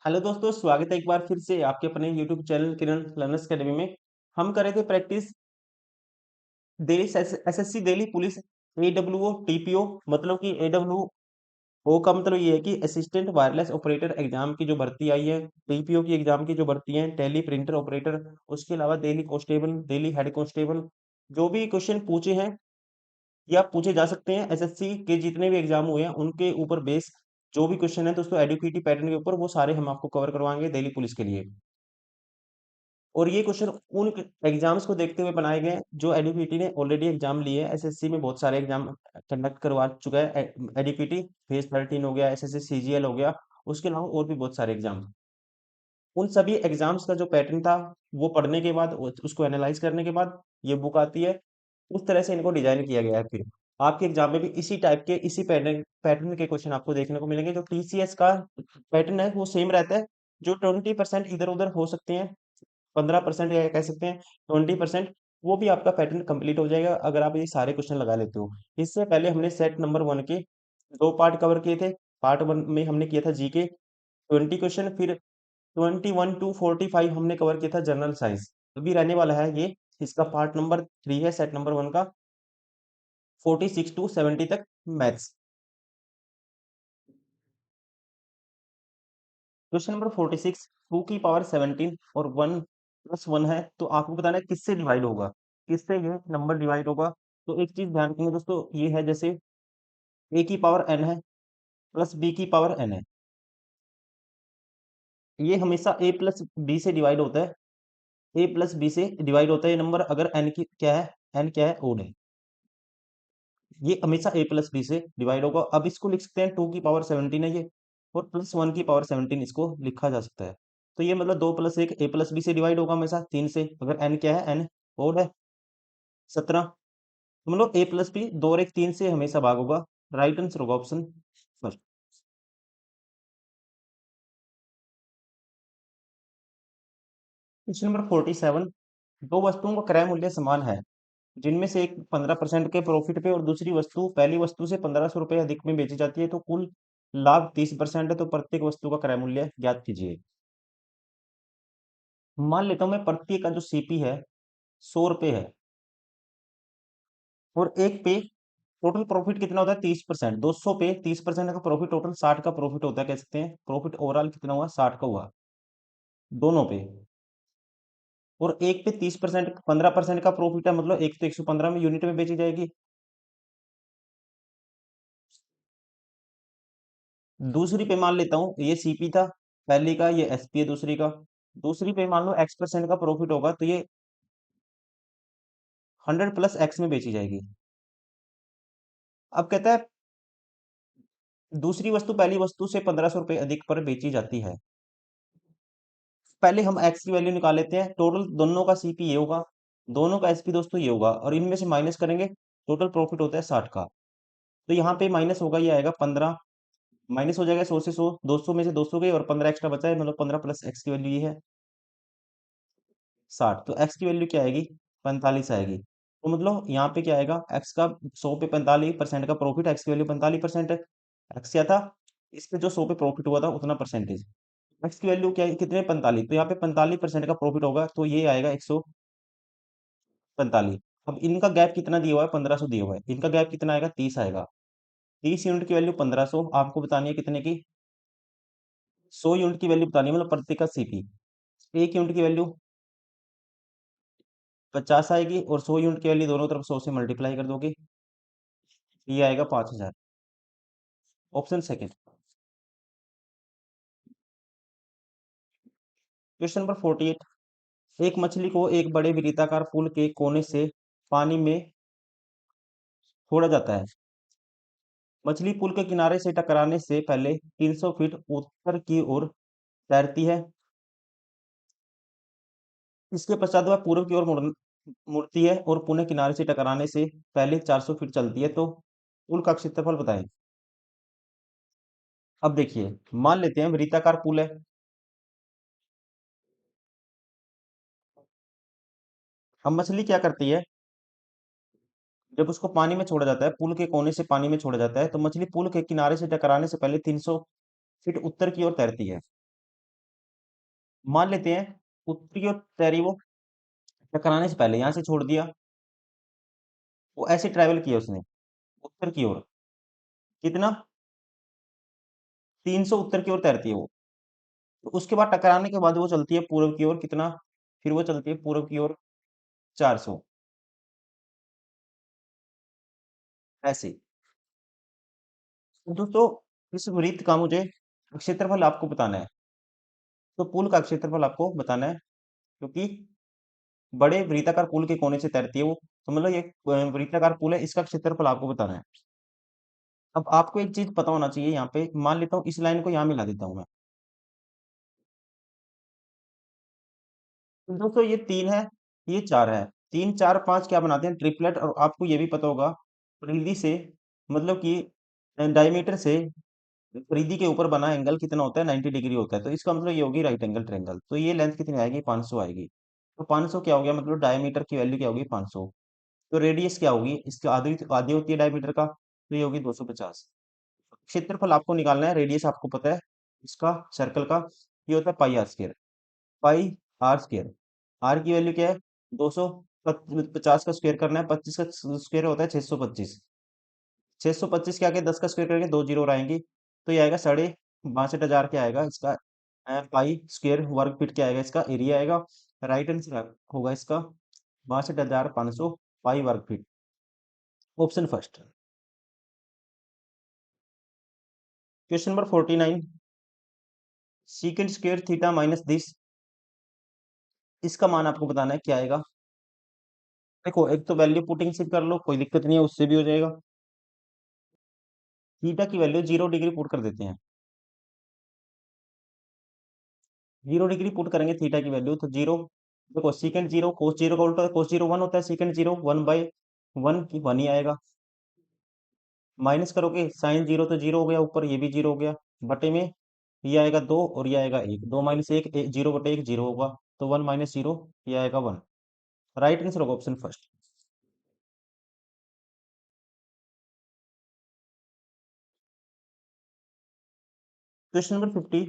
Hello दोस्तों, स्वागत है एक बार फिर से आपके अपने YouTube channel Kiran learners academy में। हम कर रहे थे practice daily SSC Delhi police AWO TPO. मतलब कि एडब्ल्यूओ का मतलब ये है कि असिस्टेंट वायरलेस ऑपरेटर एग्जाम की जो भर्ती आई है, टीपीओ की एग्जाम की जो भर्ती है, टेली प्रिंटर ऑपरेटर, उसके अलावा Delhi constable, Delhi head constable, जो भी क्वेश्चन पूछे हैं या पूछे जा सकते हैं एसएससी के जितने भी एग्जाम हुए हैं उनके ऊपर बेस जो भी क्वेश्चन है दोस्तों एडुकेटी पैटर्न के ऊपर, वो सारे हम आपको कवर करवाएंगे दिल्ली पुलिस के लिए। और ये क्वेश्चन उन एग्जाम्स को देखते हुए बनाए गए हैं जो एडीपीटी ने ऑलरेडी एग्जाम लिए हैं। एसएससी में बहुत सारे एग्जाम कंडक्ट करवा चुका है एडीपीटी। फेज 13 हो गया, एसएससी सीजीएल हो गया, उसके अलावा और भी बहुत सारे एग्जाम। उन सभी एग्जाम्स का जो पैटर्न था वो पढ़ने के बाद उसको एनालाइज करने के बाद ये बुक आती है। उस तरह से इनको डिजाइन किया गया है। फिर आपके एग्जाम में भी इसी टाइप के इसी पैटर्न पैटर्न के क्वेश्चन आपको देखने को मिलेंगे। जो टीसीएस का पैटर्न है वो सेम रहता है। जो 20% इधर उधर हो सकते हैं, 15% या कह सकते हैं 20%, वो भी आपका पैटर्न कंप्लीट हो जाएगा अगर आप ये सारे क्वेश्चन लगा लेते हो। इससे पहले हमने सेट नंबर 1 के दो पार्ट कवर किए थे। पार्ट 1 में हमने किया था जीके 20 क्वेश्चन, फिर 21 to 45 हमने कवर किया था जनरल साइंस। अभी रहने वाला है ये, इसका पार्ट नंबर 3 है सेट नंबर 1 का, 46 to 70 तक मैथ्स। क्वेश्चन नंबर 46, 2 की पावर 17 और 1 + 1 है, तो आपको बताना है किससे डिवाइड होगा, किससे ये नंबर डिवाइड होगा। तो एक चीज ध्यान रखिए दोस्तों, ये है जैसे a की पावर n है प्लस b की पावर n है, ये हमेशा a + b से डिवाइड होता है। a + b से डिवाइड होता है ये नंबर अगर n की क्या है, n क्या है, ओड है। ये हमेशा a + b से डिवाइड होगा। अब इसको लिख सकते हैं 2 की पावर 17 है ये, और +1 की पावर 17 इसको लिखा जा सकता है। तो ये मतलब 2 + 1 a + b से डिवाइड होगा हमेशा 3 से, अगर n क्या है, n ओड है 17। तो मतलब a + b 2 और 1 3 से हमेशा भाग होगा। राइट आंसर होगा ऑप्शन फर्स्ट। क्वेश्चन नंबर 47, दो वस्तुओं का क्रय मूल्य समान है जिनमें से एक 15% के प्रॉफिट पे और दूसरी वस्तु पहली वस्तु से 1500 रुपये अधिक में बेची जाती है, तो कुल लाभ 30% है, तो प्रत्येक वस्तु का क्रय मूल्य ज्ञात कीजिए। मान लेता हूं मैं प्रत्येक का जो सीपी है 100 रुपये है, और एक पे टोटल प्रॉफिट कितना होता है 30%। 200 पे 30% का प्रॉफिट, टोटल 60 का प्रॉफिट होता है। कह सकते हैं प्रॉफिट ओवरऑल कितना हुआ, 60 का हुआ दोनों पे। और एक पे 30% 15% का प्रॉफिट है, मतलब एक तो 115 में यूनिट में बेची जाएगी। दूसरी पे मान लेता हूँ ये सीपी था पहली का, ये एसपी है दूसरी का। दूसरी पे मान लो X% का प्रॉफिट होगा, तो ये 100 + X में बेची जाएगी। अब कहता है दूसरी वस्तु पहली वस्तु से 1500 रुपये अधिक पर बेची जाती है। पहले हम एक्स की वैल्यू निकाल लेते हैं। टोटल दोनों का सीपी ये होगा, दोनों का एसपी दोस्तों ये होगा, और इनमें से माइनस करेंगे। टोटल प्रॉफिट होता है 60 का, तो यहाँ पे माइनस होगा, ये आएगा 15। माइनस हो जाएगा 100 से 100, 200 में से 200 गए और 15 एक्स्ट्रा बचा है, मतलब 15 + एक्स की वैल्यू ये है 60। तो एक्स की वैल्यू क्या आएगी, 45 आएगी। तो मतलब यहाँ पे क्या आएगा, एक्स का 100 पे 45% का प्रॉफिट, एक्स की वैल्यू 45% है। एक्स क्या था, इस पे जो 100 पे प्रॉफिट हुआ था उतना परसेंटेज। एक्स की वैल्यू क्या है, कितने 45, तो यहाँ पे 45% का प्रॉफिट होगा, तो ये आएगा 145। अब इनका गैप कितना दिया हुआ है, 1500 दिया हुआ है, इनका गैप कितना आएगा, 30 आएगा। 30 यूनिट की वैल्यू 1500, आपको बतानी है कितने की, 100 यूनिट की वैल्यू बतानी है, मतलब प्रत्येक का सीपी। एक यूनिट की वैल्यू 50 आएगी, और 100 यूनिट की वैल्यू दोनों तरफ 100 से मल्टीप्लाई कर दोगे, ये आएगा 5000। Option second. क्वेश्चन नंबर 48, एक मछली को एक बड़े वृत्ताकार पुल के कोने से पानी में छोड़ा जाता है। मछली पुल के किनारे से टकराने से पहले 300 फीट उत्तर की ओर तैरती है। इसके पश्चात वह पूर्व की ओर मुड़ती है और पुनः किनारे से टकराने से पहले 400 फीट चलती है, तो पुल का क्षेत्रफल बताएं। अब देखिए, मान लेते हैं वृत्ताकार पुल है। अब मछली क्या करती है, जब उसको पानी में छोड़ा जाता है, पुल के कोने से पानी में छोड़ा जाता है, तो मछली पुल के किनारे से टकराने से पहले 300 फीट उत्तर की ओर तैरती है। मान लेते हैं उत्तर की ओर तैरी वो, टकराने से पहले यहाँ से छोड़ दिया, वो ऐसे ट्रैवल किया उसने उत्तर की ओर, कितना 300 उत्तर की ओर तैरती है वो। तो उसके बाद टकराने के बाद वो चलती है पूर्व की ओर, कितना, फिर वो चलती है पूर्व की ओर 400, ऐसे। तो दोस्तों इस वृत्त का मुझे क्षेत्रफल आपको बताना है, तो पुल का क्षेत्रफल आपको बताना है, क्योंकि बड़े वृत्ताकार पुल के कोने से तैरती है वो, तो मतलब ये वृत्ताकार पुल है, इसका क्षेत्रफल आपको बताना है। अब आपको एक चीज पता होना चाहिए, यहाँ पे मान लेता हूँ इस लाइन को यहाँ मिला देता हूँ मैं। तो दोस्तों ये 3 है, ये 4 है, 3 4 5 क्या बनाते हैं, ट्रिपलेट। और आपको ये भी पता होगा परिधि से, मतलब कि डायमीटर से परिधि के ऊपर बना एंगल कितना होता है, 90 डिग्री होता है। तो इसका मतलब ये होगी राइट एंगल ट्रायंगल। तो ये लेंथ कितनी आएगी, 500 आएगी। तो 500 क्या हो गया, मतलब डायमीटर की वैल्यू क्या होगी, 500। तो रेडियस क्या होगी, इसकी आधी आधी होती है डायमीटर का, तो ये होगी 250। क्षेत्रफल आपको निकालना है, रेडियस आपको पता है इसका सर्कल का, ये होता है pi r square, pi r square. R की वैल्यू क्या है, 250 का स्क्वायर करना है, 25 का स्क्वायर होता है 625। 625 क्या के 10 का स्क्वायर करेंगे, 2 जीरो और आएंगी, तो ये आएगा 62,500 क्या आएगा इसका, पाई स्क्वायर वर्ग फीट क्या आएगा, इसका एरिया आएगा। राइट आंसर होगा इसका 62,500 पाई वर्ग feet, option first. Question number 49, secant square theta minus this, इसका मान आपको बताना है क्या आएगा। देखो एक तो वैल्यू पुटिंग सिर्फ कर लो, कोई दिक्कत नहीं है, उससे भी हो जाएगा। थीटा की वैल्यू 0 डिग्री पुट कर देते हैं, 0 डिग्री पुट करेंगे थीटा की वैल्यू, तो जीरो। देखो सीकेंड जीरो कोस जीरो का उल्टा, कोस जीरो वन होता है, सीकेंड जीरो 1/1 की 1 ही आएगा। माइनस करोगे साइन जीरो तो जीरो हो गया, ऊपर ये भी जीरो हो गया, बटे में ये आएगा 2 और ये आएगा 1, 2 माइनस 1 जीरो बटे 1 जीरो होगा, तो 1 माइनस जीरो ये आएगा 1। राइट आंसर होगा option first. Question number 50,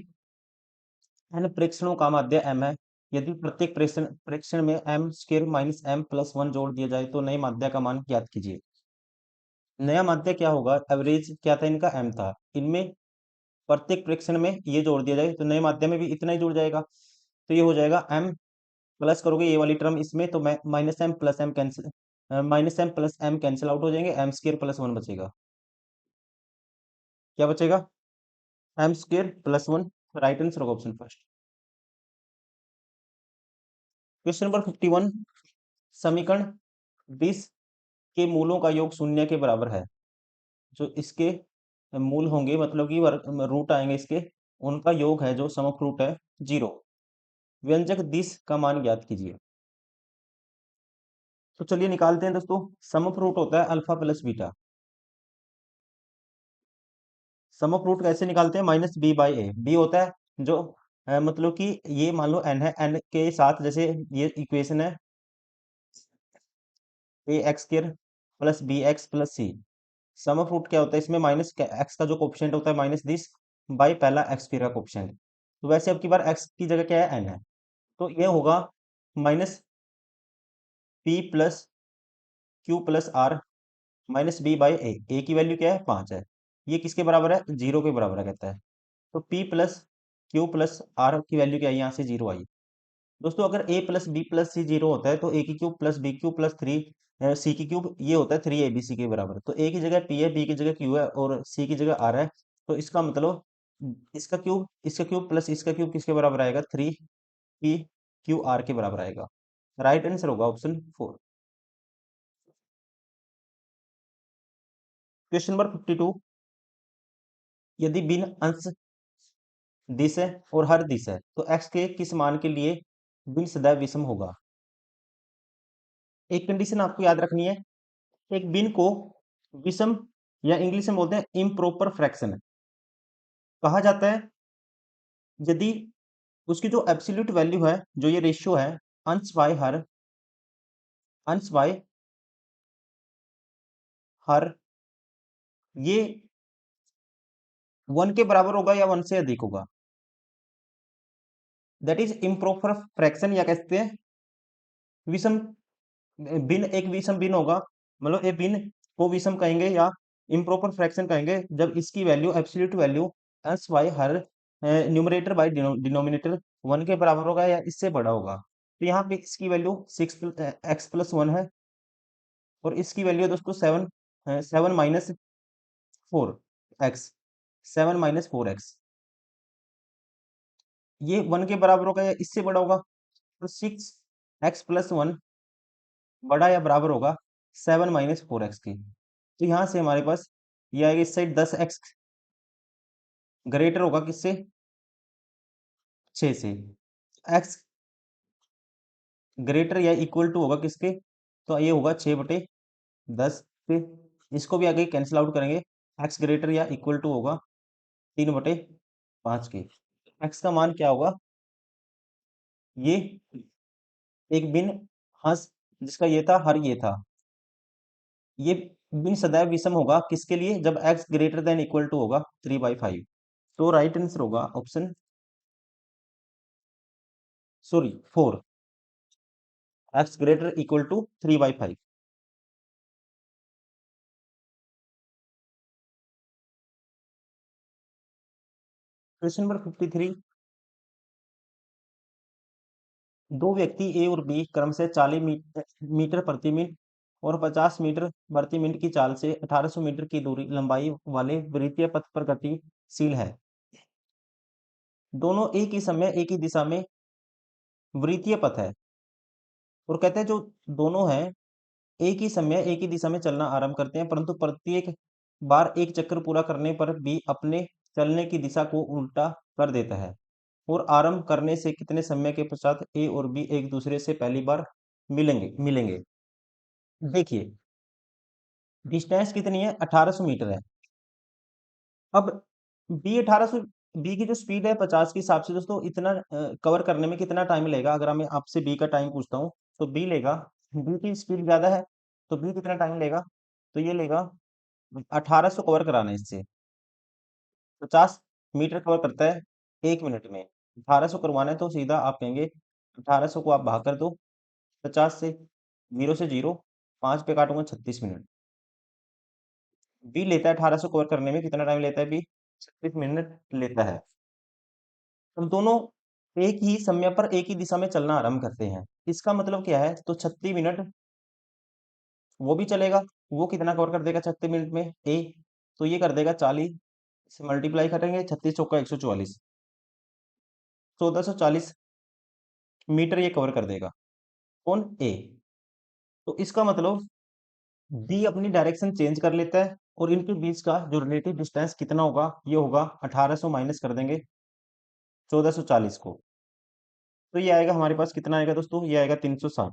n प्रेक्षणों का माध्य m है, यदि प्रत्येक प्रेक्षण प्रेक्षण में m square minus m plus 1 जोड़ दिया जाए तो नए माध्य का मान ज्ञात कीजिए। नया माध्य क्या होगा, एवरेज क्या था इनका, m था, इनमें प्रत्येक प्रेक्षण में ये जोड़ दिया जाए तो नए माध्य में भी इतना ही जुड़ जाएगा, तो ये हो जाएगा m प्लस करोगे ये वाली टर्म इसमें, तो मैं minus M plus M cancel, minus M plus M cancel out हो जाएंगे, एम स्क्र प्लस वन बचेगा। क्या बचेगा, M square plus one. Right answer होगा ऑप्शन फर्स्ट। क्वेश्चन नंबर 51, समीकरण 20 के मूलों का योग शून्य के बराबर है। जो इसके मूल होंगे, मतलब कि रूट आएंगे इसके, उनका योग है जो समरूट है 0। व्यंजक दिस का मान ज्ञात कीजिए। तो चलिए निकालते हैं दोस्तों। समरूट होता है alpha plus beta. Sum of root कैसे निकालते हैं, minus B by A. B होता है जो मतलब कि ये मान लो एन है, एन के साथ जैसे ये इक्वेशन है, a x square plus b x plus c. Sum of root क्या होता है इसमें, माइनस एक्स का जो कोफिशिएंट होता है माइनस दिस बाई पहला एक्स स्क्र का कोफिशिएंट। तो वैसे अब की बार एक्स की जगह क्या है, एन है, तो ये होगा minus p plus Q plus r minus B by a. A की वैल्यू क्या है, 5 है, ये किसके बराबर है, 0 के बराबर है कहता है। तो P plus Q plus R की वैल्यू क्या है, यहाँ से 0 आई। दोस्तों अगर a plus B plus C 0 होता है तो a की cube plus B cube plus 3 C की क्यूब ये होता है 3 abc के बराबर। तो a की जगह p है, b की जगह q है और c की जगह r है। तो इसका मतलब इसका क्यूब प्लस इसका क्यूब किसके बराबर आएगा, 3p क्यू आर के बराबर आएगा। राइट आंसर होगा ऑप्शन 4। क्वेश्चन नंबर 52, यदि भिन्न अंश दिश है और हर दिश है तो x के किस मान के लिए भिन्न सदैव विषम होगा। एक कंडीशन आपको याद रखनी है, एक भिन्न को विषम या इंग्लिश में बोलते हैं इम्प्रॉपर फ्रैक्शन कहा जाता है, यदि उसकी जो एब्सोल्यूट वैल्यू है, जो ये रेशियो है, अंश बाय हर, अंश बाय हर, ये 1 के बराबर होगा या 1 से अधिक होगा। दैट इज इम्प्रॉपर फ्रैक्शन, या कहते हैं विषम भिन्न। एक विषम भिन्न होगा, मतलब एक भिन्न को विषम कहेंगे या इम्प्रॉपर फ्रैक्शन कहेंगे जब इसकी वैल्यू एब्सोल्यूट वैल्यू एस वाई हर न्यूमरेटर बाई डिनोमिनेटर 1 के बराबर होगा या इससे बड़ा होगा। तो यहाँ पे इसकी वैल्यू 6x+1 है, और इसकी वैल्यू है दोस्तों 7 - 4x, 7 - 4x। ये 1 के बराबर होगा या इससे बड़ा होगा, तो 6x+1 बड़ा या बराबर होगा 7 - 4x की। तो यहाँ से हमारे पास ये आएगा, इस साइड 10x ग्रेटर होगा किससे, 6 से। x ग्रेटर या इक्वल टू होगा किसके, तो ये होगा 6/10 से। इसको भी आगे कैंसिल आउट करेंगे, x ग्रेटर या इक्वल टू होगा 3/5 के। x का मान क्या होगा, ये एक बिन हंस जिसका ये था हर ये था, ये बिन सदैव विषम होगा किसके लिए, जब x greater than equal to होगा 3/5। तो राइट आंसर होगा option, sorry 4, x greater equal to 3/5। Question number 53, दो व्यक्ति ए और बी क्रम से 40 मीटर प्रति मिनट और 50 मीटर प्रति मिनट की चाल से 1800 मीटर की दूरी लंबाई वाले वृत्तीय पथ पर गतिशील है। दोनों एक ही समय एक ही दिशा में, वृत्तीय पथ है, और कहते हैं जो दोनों हैं एक ही समय एक ही दिशा में चलना आरंभ करते हैं, परंतु प्रत्येक बार एक चक्कर पूरा करने पर भी अपने चलने की दिशा को उल्टा कर देता है, और आरंभ करने से कितने समय के पश्चात ए और बी एक दूसरे से पहली बार मिलेंगे मिलेंगे। देखिए, डिस्टेंस कितनी है, 1800 मीटर है। अब बी 1800, बी की जो स्पीड है 50 के हिसाब से दोस्तों, इतना कवर करने में कितना टाइम लगेगा। अगर मैं आपसे बी का टाइम पूछता हूँ तो बी लेगा, बी की स्पीड ज्यादा है तो बी कितना टाइम लेगा, तो ये लेगा 1800 कवर कराना है इससे। 50 मीटर कवर करता है 1 मिनट में, 1800 करवाना है तो सीधा आप कहेंगे 1800 को आप भाग कर दो 50 से, 0 से 0, 5 पे काटूंगा 36 मिनट। बी लेता है 1800 कवर करने में कितना टाइम लेता है बी, 36 मिनट लेता है। हम दोनों एक ही समय पर एक ही दिशा में चलना आरंभ करते हैं, इसका मतलब क्या है, तो 36 मिनट वो भी चलेगा, वो कितना कवर कर देगा 36 मिनट में ए, तो ये कर देगा 40 से मल्टीप्लाई करेंगे, 36 × 4 = 144, 1440 मीटर ये कवर कर देगा, कौन, ए। तो इसका मतलब डी अपनी डायरेक्शन चेंज कर लेता है, और इनके बीच का जो रिलेटिव डिस्टेंस कितना होगा, ये होगा 1800 माइनस कर देंगे 1440 को, तो ये आएगा हमारे पास कितना आएगा दोस्तों, ये आएगा 360।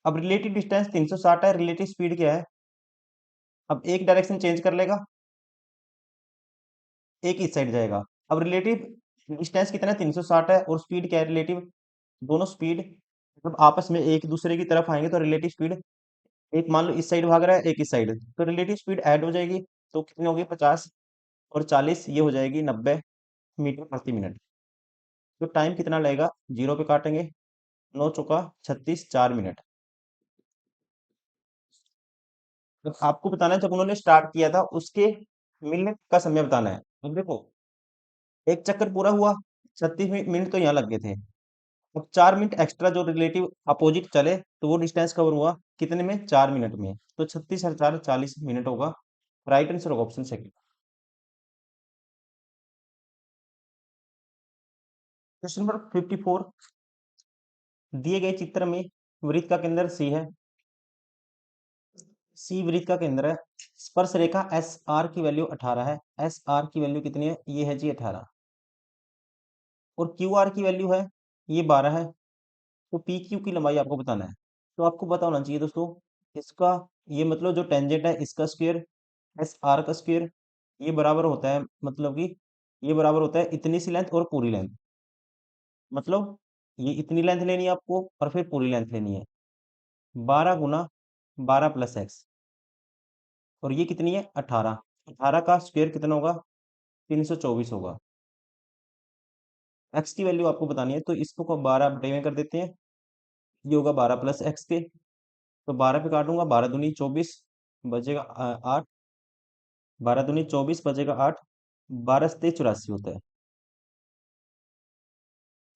अब रिलेटिव डिस्टेंस 360 है, रिलेटिव स्पीड क्या है, अब एक डायरेक्शन चेंज कर लेगा, एक इस साइड जाएगा। अब रिलेटिव डिस्टेंस कितना है, 360 है, और स्पीड क्या है रिलेटिव, दोनों स्पीड जब आपस में एक दूसरे की तरफ आएंगे तो रिलेटिव स्पीड, एक मान लो इस साइड भाग रहा है एक इस साइड, तो रिलेटिव स्पीड ऐड हो जाएगी, तो कितनी होगी 50 और 40, ये हो जाएगी 90 मीटर प्रति मिनट। तो टाइम कितना लगेगा, जीरो पे काटेंगे, 9 × 4 = 36, 4 मिनट। तो आपको बताना है जब उन्होंने स्टार्ट किया था उसके मिलने का समय बताना है। अब देखो, एक चक्कर पूरा हुआ, 36 मिनट तो यहाँ लग गए थे, अब 4 मिनट एक्स्ट्रा जो रिलेटिव अपोजिट चले तो वो डिस्टेंस कवर हुआ कितने में, 4 मिनट में, तो 36 और 4 40 मिनट होगा। राइट आंसर होगा ऑप्शन सेकंड। क्वेश्चन नंबर 54, दिए गए चित्र में वृत्त का केंद्र सी है, सी वृत्त का केंद्र है, स्पर्श रेखा एस आर की वैल्यू 18 है, एस आर की वैल्यू कितनी है, ये है जी 18, और क्यू आर की वैल्यू है ये 12 है, तो पी क्यू की लंबाई आपको बताना है। तो आपको पता होना चाहिए दोस्तों, इसका ये मतलब जो टेंजेंट है इसका स्क्वायर एस आर का स्क्वायर, ये बराबर होता है, मतलब कि ये बराबर होता है इतनी सी लेंथ और पूरी लेंथ, मतलब ये इतनी लेंथ लेनी है आपको और फिर पूरी लेंथ लेनी है, 12 × 12 + x, और ये कितनी है 18, 18 का स्क्वायर कितना होगा, 324 होगा। एक्स की वैल्यू आपको बतानी है, तो इसको को 12 बटे में कर देते हैं। ये होगा 12 प्लस एक्स के, तो 12 पे काटूंगा, 12 दूनी 24 बचेगा 8, 12 दूनी 24 बचेगा 8, 12 से 84 होता है।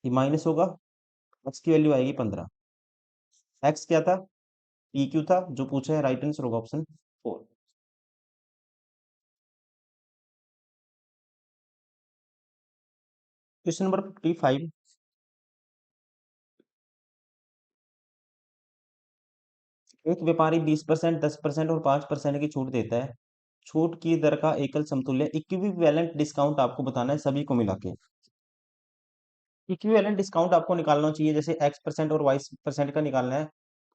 ये माइनस होगा, एक्स की वैल्यू आएगी 15। एक्स क्या था? पी क्यू था, जो पूछा है राइट आंसर होगा ऑप्शन 4। Question number 55। एक व्यापारी 20%, 10% और 5% की छूट देता है। छूट की दर का एकल समतुल्य इक्विवेलेंट डिस्काउंट आपको बताना है सभी को मिला के। इक्विवेलेंट डिस्काउंट आपको निकालना चाहिए, जैसे एक्स परसेंट और वाई परसेंट का निकालना है,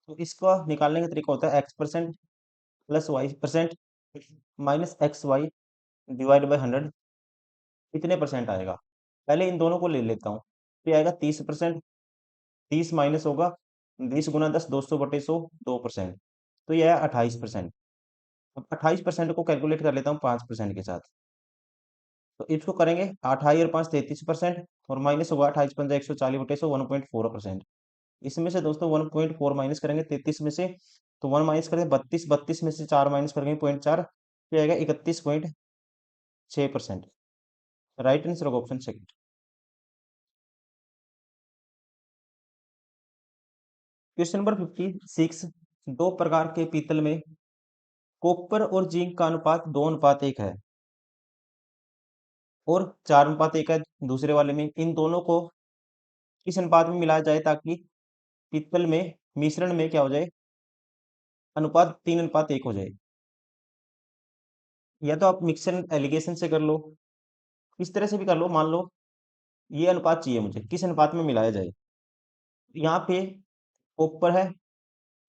तो इसका निकालने का तरीका होता है X percent plus Y percent minus X Y divide by 100, कितने परसेंट आएगा? पहले इन दोनों को ले लेता हूँ। तो ये आएगा 30%, 30 माइनस होगा 20 गुना 10, 200 बटे 100, 2%। तो यह है 28%। अब 28% को कैलकुलेट कर लेता हूँ 5% के साथ। तो इसको करेंगे 28 और 5 33%, और माइनस होगा 28 पंजा 140 बटे 100, 1.4%। इसमें से दोस्तों 1.4 माइनस करेंगे 33 में से, तो 1 माइनस करेंगे 32, 32 में से 4 माइनस करेंगे 0.4, तो आएगा 31.6%। राइट आंसर होगा ऑप्शन सेकंड। Question number 56। दो प्रकार के पीतल में कॉपर और जिंक का अनुपात 2:1 है, और 4:1 है दूसरे वाले में। इन दोनों को किस अनुपात में मिलाया जाए ताकि पीतल में मिश्रण में क्या हो जाए, अनुपात 3:1 हो जाए? या तो आप मिक्सर एलिगेशन से कर लो, इस तरह से भी कर लो। मान लो ये अनुपात चाहिए मुझे, किस अनुपात में मिलाया जाए? यहाँ पे कॉपर है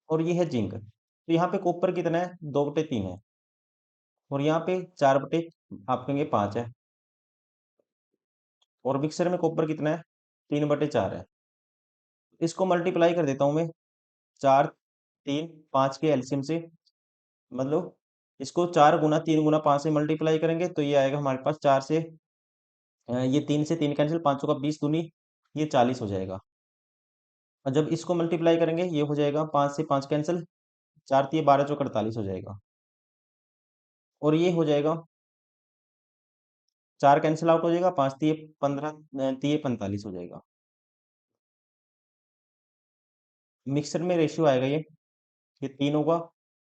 और ये है जिंक, तो यहाँ पे कॉपर कितना है? 2/3 है, और यहाँ पे 4/, आप कहेंगे 5 है, और मिक्सर में कॉपर कितना है? 3/4 है। इसको मल्टीप्लाई कर देता हूँ मैं, 4, 3, 5 के एलसीएम से, मतलब इसको 4 गुना 3 गुना 5 से मल्टीप्लाई करेंगे, तो ये आएगा हमारे पास 4 से ये 3 से 3 कैंसिल, 5 का 20 दूनी ये 40 हो जाएगा। और जब इसको मल्टीप्लाई करेंगे ये हो जाएगा 5 से 5 कैंसिल, 4 तिये 12 चौक 48 हो जाएगा, और ये हो जाएगा 4 कैंसिल आउट हो जाएगा, 5 तिये 15 तिये 45 हो जाएगा। मिक्सर में रेशियो आएगा ये 3 होगा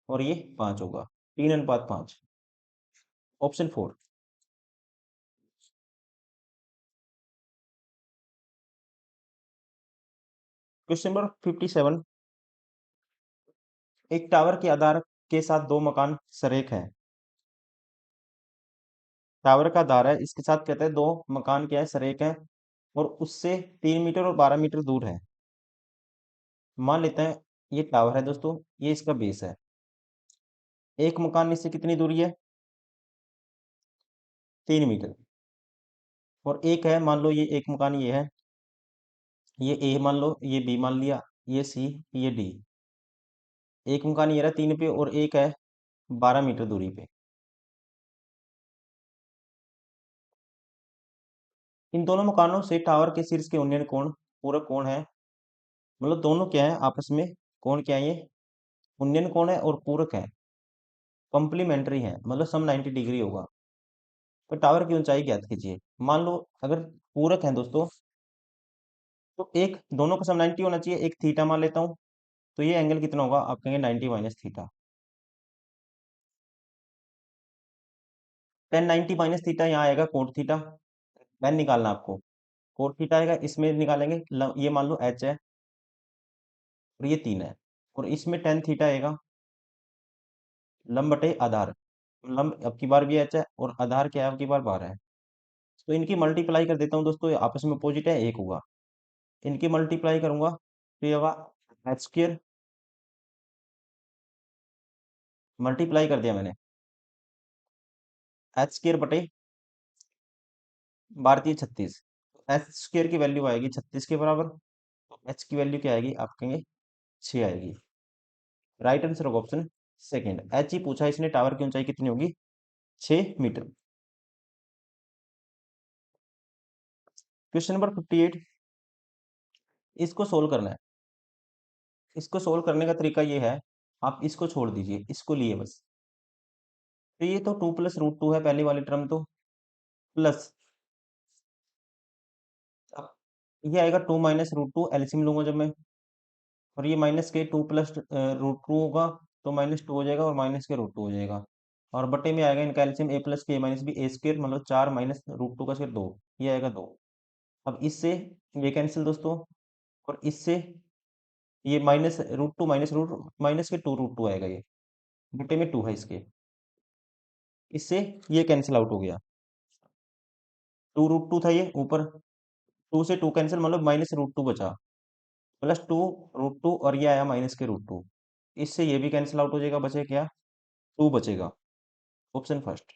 और ये 5 होगा, 3:5। ऑप्शन 4। Question number 57। एक टावर के आधार के साथ दो मकान सरेख हैं। टावर का आधार है, इसके साथ कहते हैं दो मकान क्या है, सरेख हैं, और उससे 3 मीटर और 12 मीटर दूर है। मान लेते हैं ये टावर है दोस्तों, ये इसका बेस है। एक मकान इससे कितनी दूरी है? 3 मीटर। और एक है, मान लो ये एक मकान ये है, ये ए मान लो, ये बी मान लिया, ये सी, ये डी। एक मकान ये रहा 3 पे, और एक है 12 मीटर दूरी पे। इन दोनों मकानों से टावर के शीर्ष के उन्नयन कोण पूरक कोण है। मतलब दोनों क्या है आपस में, कोण क्या है ये? उन्नयन कोण है और पूरक है, कॉम्प्लीमेंट्री है, मतलब सम 90 डिग्री होगा। तो टावर की ऊंचाई ज्ञात कीजिए। मान लो अगर पूरक है दोस्तों, तो एक दोनों का सम 90 होना चाहिए। एक थीटा मान लेता हूँ, तो ये एंगल कितना होगा? आप कहेंगे 90 माइनस थीटा। 1090 माइनस थीटा यहाँ आएगा कोट थीटा। टेन निकालना आपको, कोट थीटा आएगा, इसमें निकालेंगे ये मान लो एच है और ये 3 है, और इसमें टेन थीटा आएगा लंब बटे आधार। लंब अब की बार भी एच है, और आधार क्या है अब की बार 12 है। तो इनकी मल्टीप्लाई कर देता हूँ दोस्तों, ये आपस में अपोजिट है, एक होगा। इनकी मल्टीप्लाई करूंगा तो ये होगा एच स्क्र, मल्टीप्लाई कर दिया मैंने, एच स्क्र बटे 12×36। एच स्क्र की वैल्यू आएगी 36 के बराबर, तो एच की वैल्यू क्या आएगी? आप कहेंगे 6 आएगी। राइट आंसर होगा ऑप्शन सेकंड। एच ही पूछा इसने, टावर की ऊंचाई कितनी होगी? 6 मीटर। क्वेश्चन नंबर 58, इसको सोल्व करना है। इसको सोल्व करने का तरीका ये है, आप इसको छोड़ दीजिए, इसको लिए बस। तो ये तो 2 प्लस रूट 2 है पहली वाली टर्म, तो प्लस अब ये आएगा 2 माइनस रूट 2, एलसीएम लूंगा जब मैं, और ये माइनस के 2 प्लस रूट 2 होगा, तो माइनस 2 हो जाएगा, और माइनस के रूट 2 हो जाएगा, और बटे में आएगा इनका एलसीएम ए प्लस के माइनस बी ए स्क्र, मतलब 4 माइनस रूट 2 का स्क्र 2, ये आएगा 2। अब इससे ये कैंसिल दोस्तों, और इससे ये minus root 2 minus root minus के 2 रूट 2 आएगा, ये बटे में 2 है इसके, इससे ये कैंसिल आउट हो गया। 2 रूट 2 था ये ऊपर, 2 से 2 कैंसिल, मतलब माइनस रूट 2 बचा, प्लस 2 रूट 2, और ये आया माइनस के रूट 2, इससे ये भी कैंसिल आउट हो जाएगा, बचे क्या, 2 बचेगा, ऑप्शन फर्स्ट।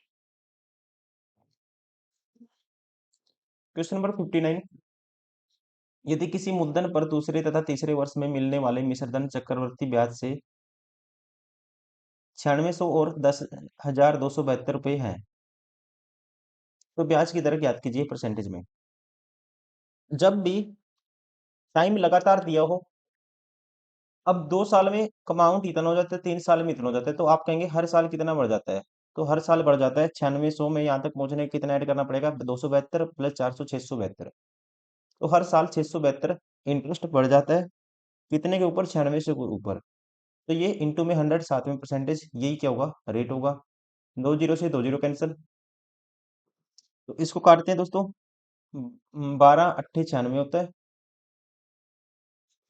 क्वेश्चन नंबर 59, यदि किसी मूलधन पर दूसरे तथा तीसरे वर्ष में मिलने वाले मिश्रधन चक्रवर्ती ब्याज से 9600 और 10,272 रुपये हैं, तो ब्याज की दर ज्ञात कीजिए परसेंटेज में। जब भी टाइम लगातार दिया हो, अब 2 साल में अमाउंट इतना हो जाता है, 3 साल में इतना हो जाता है, तो आप कहेंगे हर साल कितना बढ़ जाता है, तो हर साल बढ़ जाता है 9600 में, यहाँ तक पहुंचने के कितना ऐड करना पड़ेगा, 272 प्लस 400 672, तो हर साल 672 इंटरेस्ट बढ़ जाता है, कितने के ऊपर, 96 से ऊपर, तो ये इंटू में 100 साथ में परसेंटेज, यही क्या होगा, रेट होगा। 2 जीरो से 2 जीरो कैंसिल, तो इसको काटते हैं दोस्तों, 12 अट्ठे 96 होता है,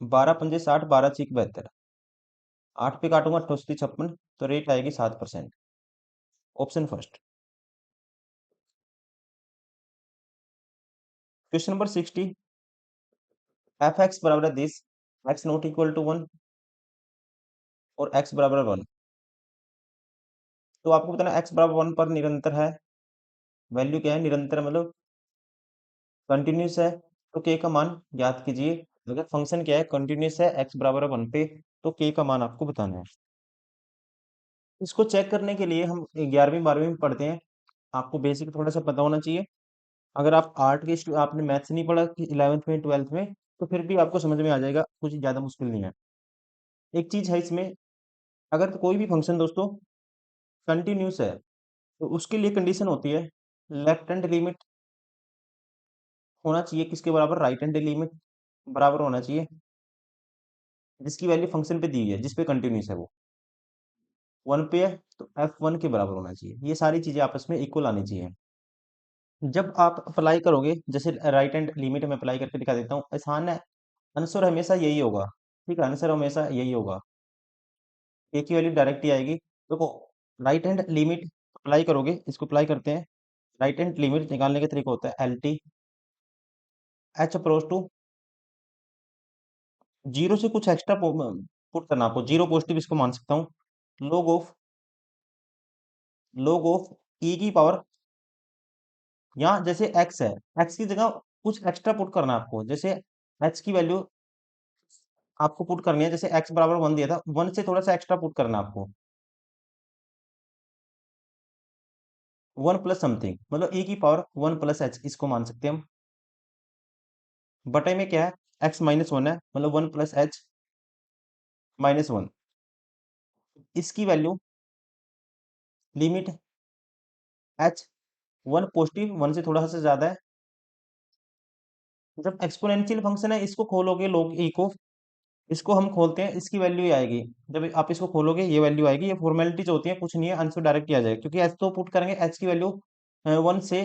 12 पंजे 60, 12 चीक 72, 8 पे काटूंगा 8 56, तो रेट आएगी 7%, option first. Question number 60, f x बराबर this, x not equal to 1 और एक्स बराबर 1, तो आपको बताना एक्स बराबर 1 पर निरंतर है, वैल्यू क्या है, निरंतर मतलब कंटिन्यूस है, तो के का मान ज्ञात कीजिए। अगर फंक्शन क्या है, कंटिन्यूस है, एक्स बराबर 1 पे, तो के का मान आपको बताना है। इसको चेक करने के लिए हम 11वीं 12वीं में पढ़ते हैं, आपको बेसिक थोड़ा सा पता होना चाहिए। अगर आप आर्ट के आपने मैथ्स नहीं पढ़ा 11th में 12th में, तो फिर भी आपको समझ में आ जाएगा, कुछ ज़्यादा मुश्किल नहीं है। एक चीज़ है इसमें, अगर कोई भी फंक्शन दोस्तों कंटिन्यूस है, तो उसके लिए कंडीशन होती है, लेफ्ट हैंड लिमिट होना चाहिए किसके बराबर, राइट हैंड लिमिट बराबर होना चाहिए, जिसकी वैल्यू फंक्शन पे दी है, जिस पे कंटिन्यूस है वो 1 पे है, तो F1 के बराबर होना चाहिए, ये सारी चीज़ें आपस में इक्वल आनी चाहिए। जब आप अप्लाई करोगे, जैसे राइट हैंड लिमिट में अप्लाई करके दिखा देता हूँ, आसान है, आंसर हमेशा यही होगा, ठीक है, आंसर हमेशा यही होगा, ए की वैल्यू डायरेक्ट ही आएगी। देखो, राइट हैंड लिमिट अप्लाई करोगे, इसको अप्लाई करते हैं, राइट हैंड लिमिट निकालने का तरीका होता है L T H approach to zero से कुछ एक्स्ट्रा पुट करना, आपको जीरो पॉजिटिव इसको मान सकता हूँ, लॉग ऑफ ई की पावर, यहाँ जैसे एक्स है, एक्स की जगह कुछ एक्स्ट्रा पुट करना है आपको, जैसे एक्स की वैल्यू आपको पुट करनी है, जैसे एक्स बराबर 1 दिया था, 1 से थोड़ा सा एक्स्ट्रा पुट करना है आपको, 1 प्लस समथिंग, मतलब ए की पावर 1 प्लस एच, इसको मान सकते हैं हम, बटे में क्या है, एक्स माइनस 1 है, मतलब 1 प्लस एच माइनस 1, इसकी वैल्यू लिमिट एच 1 पॉजिटिव 1 से थोड़ा सा ज्यादा है, जब एक्सपोनेंशियल फंक्शन है, इसको खोलोगे log e को, इसको हम खोलते हैं, इसकी वैल्यू ही आएगी, जब आप इसको खोलोगे ये वैल्यू आएगी, ये फॉर्मेलिटीज होती है, कुछ नहीं है, आंसर डायरेक्ट ही आ जाएगा, क्योंकि एच तो पुट करेंगे, एच की वैल्यू 1 से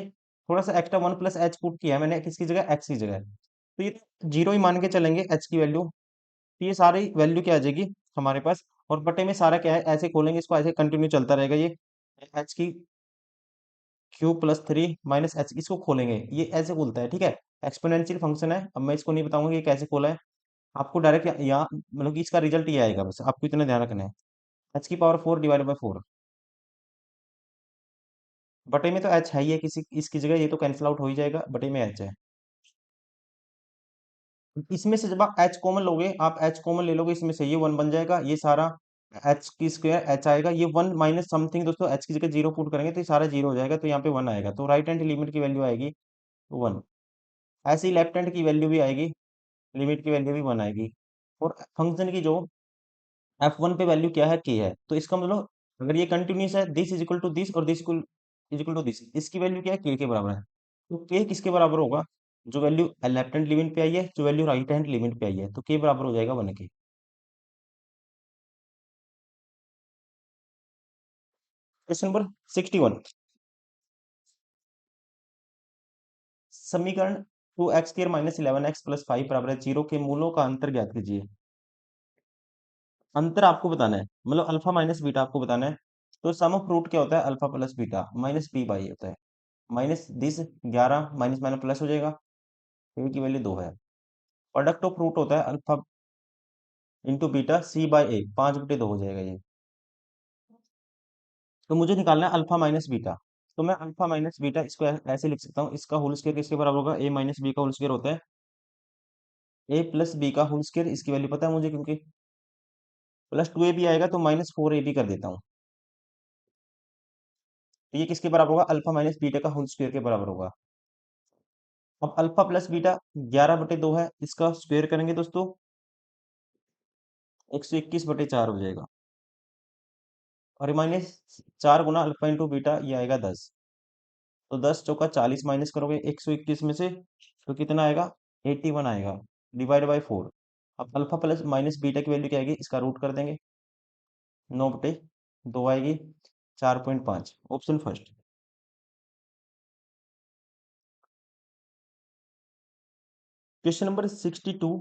थोड़ा सा एक्स्ट्रा 1 प्लस एच पुट किया है मैंने, किसकी जगह, एक्स की जगह, तो ये जीरो ही मान के चलेंगे एच की वैल्यू, तो ये सारी वैल्यू क्या आ जाएगी हमारे पास, और बटे में सारा क्या है, ऐसे खोलेंगे इसको, ऐसे कंटिन्यू चलता रहेगा, ये एच की Q+3 माइनस एच, इसको खोलेंगे, ये ऐसे खुलता है, ठीक है, एक्सपोनेंशियल फंक्शन है, अब मैं इसको नहीं बताऊंगा कि ये कैसे खोला है, आपको डायरेक्ट यहाँ मतलब कि इसका रिजल्ट ये आएगा, बस आपको इतना ध्यान रखना है, एच की पावर 4 डिवाइडेड बाई 4, बटे में तो एच है ही है, किसी इसकी जगह ये तो कैंसिल आउट हो ही जाएगा, बटे में एच है, इसमें से जब आप एच कॉमन लोगे, आप एच कॉमन ले लोगे, इसमें से ये 1 बन जाएगा, ये सारा एच की स्क्वायर एच आएगा, ये 1 माइनस समथिंग दोस्तों, एच की जगह जीरो पुट करेंगे, तो ये सारा जीरो हो जाएगा, तो यहाँ पे 1 आएगा, तो राइट हैंड लिमिट की वैल्यू आएगी 1, ऐसे ही लेफ्ट हैंड की वैल्यू भी आएगी, लिमिट की वैल्यू भी 1 आएगी। और फंक्शन की जो f1 पे वैल्यू क्या है, k है, तो इसका मतलब अगर ये कंटिन्यूस है, this is equal to this और this is equal to this, इसकी वैल्यू क्या है, k के बराबर है। तो k किसके बराबर होगा, जो वैल्यू लेफ्ट हैंड लिमिट पे आई है, जो वैल्यू राइट हैंड लिमिट पे आई है, तो k बराबर हो जाएगा 1 के। क्वेश्चन नंबर 61, समीकरण 2x² माइनस 11x+5 बराबर है 0 के मूलों का अंतर ज्ञात कीजिए। अंतर आपको बताना है, मतलब अल्फा माइनस बीटा आपको बताना है। तो सम ऑफ रूट क्या होता है, alpha plus beta minus B by होता है। Minus this 11 minus minus plus हो जाएगा, ए की वैल्यू 2 है। प्रोडक्ट ऑफ रूट होता है alpha into beta c by a, 5/2 हो जाएगा ये। तो मुझे निकालना है अल्फा माइनस बीटा। तो मैं अल्फा माइनस बीटा इसको ऐसे लिख सकता हूँ, इसका होल स्क्वायर किसके बराबर होगा, ए माइनस बी का होल स्क्वायर होता है ए प्लस बी का होल स्क्वायर, इसकी वैल्यू पता है मुझे, क्योंकि प्लस 2a भी आएगा तो माइनस 4a भी कर देता हूँ। तो ये किसके बराबर होगा, अल्फा माइनस बीटा का होल स्क्वायर के बराबर होगा। अब अल्फा प्लस बीटा 11/2 है, इसका स्क्वायर करेंगे दोस्तों 121/4 हो जाएगा। और माइनस 4 गुना अल्फा इंटू बीटा, ये आएगा 10। तो 10 चौका 40 माइनस करोगे 121 में से, तो कितना आएगा, 81 आएगा, डिवाइड बाई 4। अब अल्फा प्लस माइनस बीटा की वैल्यू क्या आएगी, इसका रूट कर देंगे, 9/2 आएगी, 4.5, ऑप्शन फर्स्ट। क्वेश्चन नंबर 62,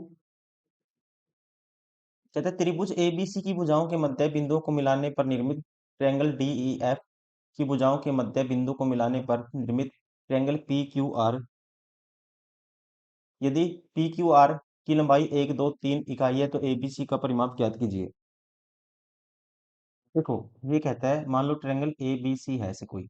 कहता है त्रिभुज एबीसी की भुजाओं के मध्य बिंदुओं को मिलाने पर निर्मित ट्रायंगल डीईएफ की भुजाओं के मध्य बिंदु को मिलाने पर निर्मित ट्रायंगल पी क्यू आर, यदि पी क्यू आर की लंबाई 1 2 3 इकाई है तो एबीसी का परिमाप ज्ञात कीजिए। देखो, ये कहता है मान लो ट्रायंगल एबीसी है ऐसे कोई,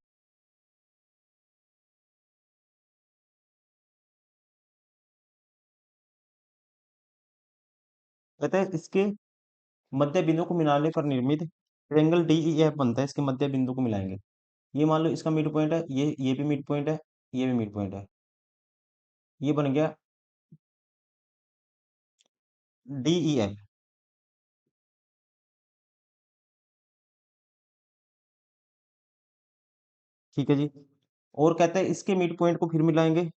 कहता है इसके मध्य बिंदु को मिलाने पर निर्मित ट्रायंगल डीईएफ बनता है, इसके मध्य बिंदु को मिलाएंगे। ये मान लो इसका मिड पॉइंट है, ये भी मिड पॉइंट है, ये भी मिड पॉइंट है, ये बन गया डीईएफ। ठीक है जी। और कहते हैं इसके मिड पॉइंट को फिर मिलाएंगे,